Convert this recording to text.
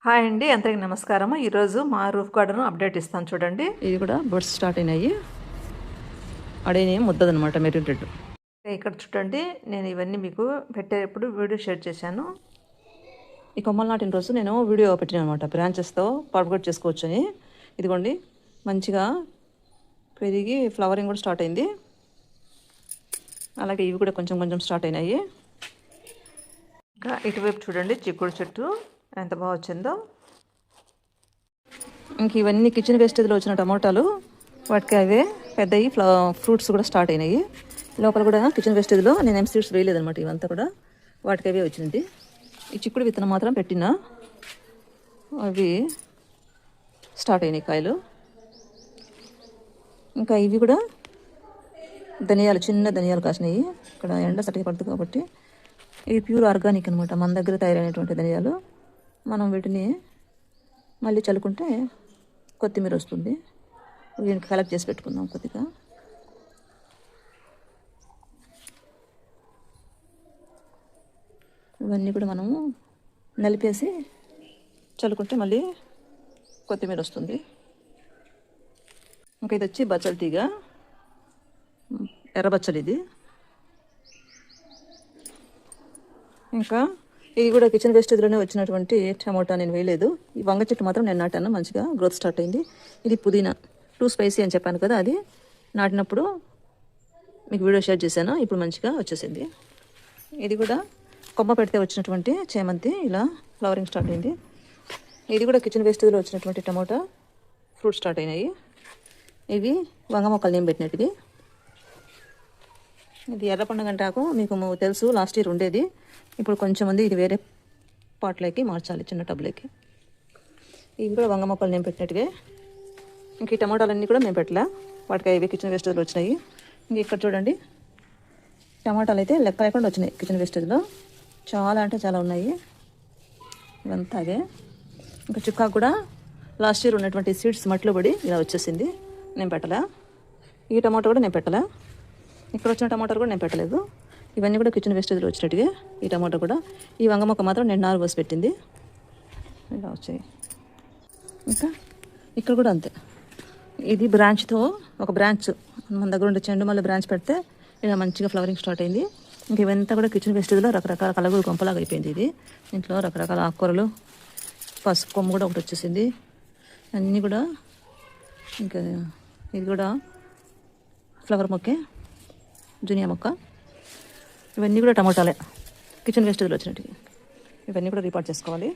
Hi అండి, అందరికి నమస్కారము. ఈరోజు మా రూఫ్ గార్డెన్ అప్డేట్ ఇస్తాను చూడండి. ఇది కూడా బర్డ్స్ స్టార్ట్ అయినాయి. అడేనే ముద్దదనమాట మెరూన్ రెడ్. ఇక్కడ చూడండి, నేను ఇవన్నీ మీకు పెట్టేటప్పుడు వీడియో షేర్ చేశాను. ఈ కొమ్మలు నాటిన రోజు నేను వీడియో పెట్టాను అనమాట, బ్రాంచెస్తో పాడుగొట్ చేసుకోవచ్చు అని. ఇదిగోండి, మంచిగా పెరిగి ఫ్లవరింగ్ కూడా స్టార్ట్ అయింది. అలాగే ఇవి కూడా కొంచెం కొంచెం స్టార్ట్ అయినాయి. ఇంకా ఇటువైపు చూడండి, చిక్కుడు చెట్టు ఎంత బాగా వచ్చిందో. ఇంక ఇవన్నీ కిచెన్ వేస్టేజ్లో వచ్చిన టమోటాలు, వాటికి అవే పెద్దవి ఫ్రూట్స్ కూడా స్టార్ట్ అయినాయి. లోపల కూడా కిచెన్ వేస్టేజ్లో నేను ఏం సీడ్స్ వేయలేదనమాట, ఇవంతా కూడా వాటికి అవే వచ్చింది. ఈ చిక్కుడు విత్తనం మాత్రం పెట్టినా అవి స్టార్ట్ అయినాయి కాయలు. ఇంకా ఇవి కూడా ధనియాలు, చిన్న ధనియాలు కాసినాయి. ఇక్కడ ఎండ సరిగా పడుతుంది కాబట్టి ఇవి ప్యూర్ ఆర్గానిక్ అనమాట, మన దగ్గర తయారైనటువంటి ధనియాలు. మనం వీటిని మళ్ళీ చల్లుకుంటే కొత్తిమీర వస్తుంది. దీనికి కలెక్ట్ చేసి పెట్టుకుందాం కొద్దిగా. ఇవన్నీ కూడా మనము నలిపేసి చల్లుకుంటే మళ్ళీ కొత్తిమీర వస్తుంది. ఇంకా ఇది వచ్చి బచ్చల తీగ, ఎర్రబచ్చలు ఇది. ఇంకా ఇది కూడా కిచెన్ వేస్టేజ్లోనే వచ్చినటువంటి టమోటా, నేను వేయలేదు. ఈ వంగ చెట్టు మాత్రం నేను నాటాను, మంచిగా గ్రోత్ స్టార్ట్ అయింది. ఇది పుదీనా, టూ స్పైసీ అని చెప్పాను కదా, అది నాటినప్పుడు మీకు వీడియో షేర్ చేశాను. ఇప్పుడు మంచిగా వచ్చేసింది. ఇది కూడా కొమ్మ పెడితే వచ్చినటువంటి చేమంతి, ఇలా ఫ్లవరింగ్ స్టార్ట్ అయింది. ఇది కూడా కిచెన్ వేస్టేజ్లో వచ్చినటువంటి టమోటా ఫ్రూట్ స్టార్ట్ అయినాయి. ఇవి వంగ మొక్కలు నేను పెట్టినట్టువి. ఇది ఎర్ర పండుగంటాకు మీకు తెలుసు, లాస్ట్ ఇయర్ ఉండేది. ఇప్పుడు కొంచెం ఉంది, ఇది వేరే పాట్లోకి మార్చాలి, చిన్న టబ్లోకి. ఇవి కూడా వంగ మొక్కలు నేను పెట్టినట్టువే. ఇంక ఈ టమాటాలన్నీ కూడా మేము పెట్టలే, వాటికి ఇవి కిచెన్ వేస్టేజ్లో వచ్చినాయి. ఇంక ఇక్కడ చూడండి, టమాటాలు అయితే లెక్క లేకుండా వచ్చినాయి కిచెన్ వేస్టేజ్లో, చాలా అంటే చాలా ఉన్నాయి. ఇవంతా అదే. ఇంకా చుక్కాకు కూడా లాస్ట్ ఇయర్ ఉన్నటువంటి సీడ్స్ మట్టిలో పడి ఇలా వచ్చేసింది, నేను పెట్టలే. ఈ టమాటో కూడా నేను పెట్టలే, ఇక్కడ వచ్చిన టమాటాలు కూడా నేను పెట్టలేదు. ఇవన్నీ కూడా కిచెన్ వేస్టేజ్లో వచ్చినట్టుగా. ఈ టమాటో కూడా, ఈ వంగ మొక్క మాత్రం నేను 4 పోసి పెట్టింది, ఇలా వచ్చాయి. ఇంకా ఇక్కడ కూడా అంతే. ఇది బ్రాంచ్తో, ఒక బ్రాంచ్ మన దగ్గర ఉండే చెండు మళ్ళీ బ్రాంచ్ పెడితే ఇలా మంచిగా ఫ్లవరింగ్ స్టార్ట్ అయింది. ఇంక ఇవంతా కూడా కిచెన్ వేస్టేజ్లో రకరకాల కలగూరు కొంపలాగా అయిపోయింది. ఇది ఇంట్లో రకరకాల ఆకుకూరలు, పసుపు కొమ్మ కూడా ఒకటి వచ్చేసింది. అన్నీ కూడా, ఇంకా ఇది కూడా ఫ్లవర్ మొక్కే, జూనియా మొక్క. ఇవన్నీ కూడా టమోటాలే కిచెన్ వేస్టేజ్లో వచ్చినట్టు. ఇవన్నీ కూడా రీపార్ట్ చేసుకోవాలి.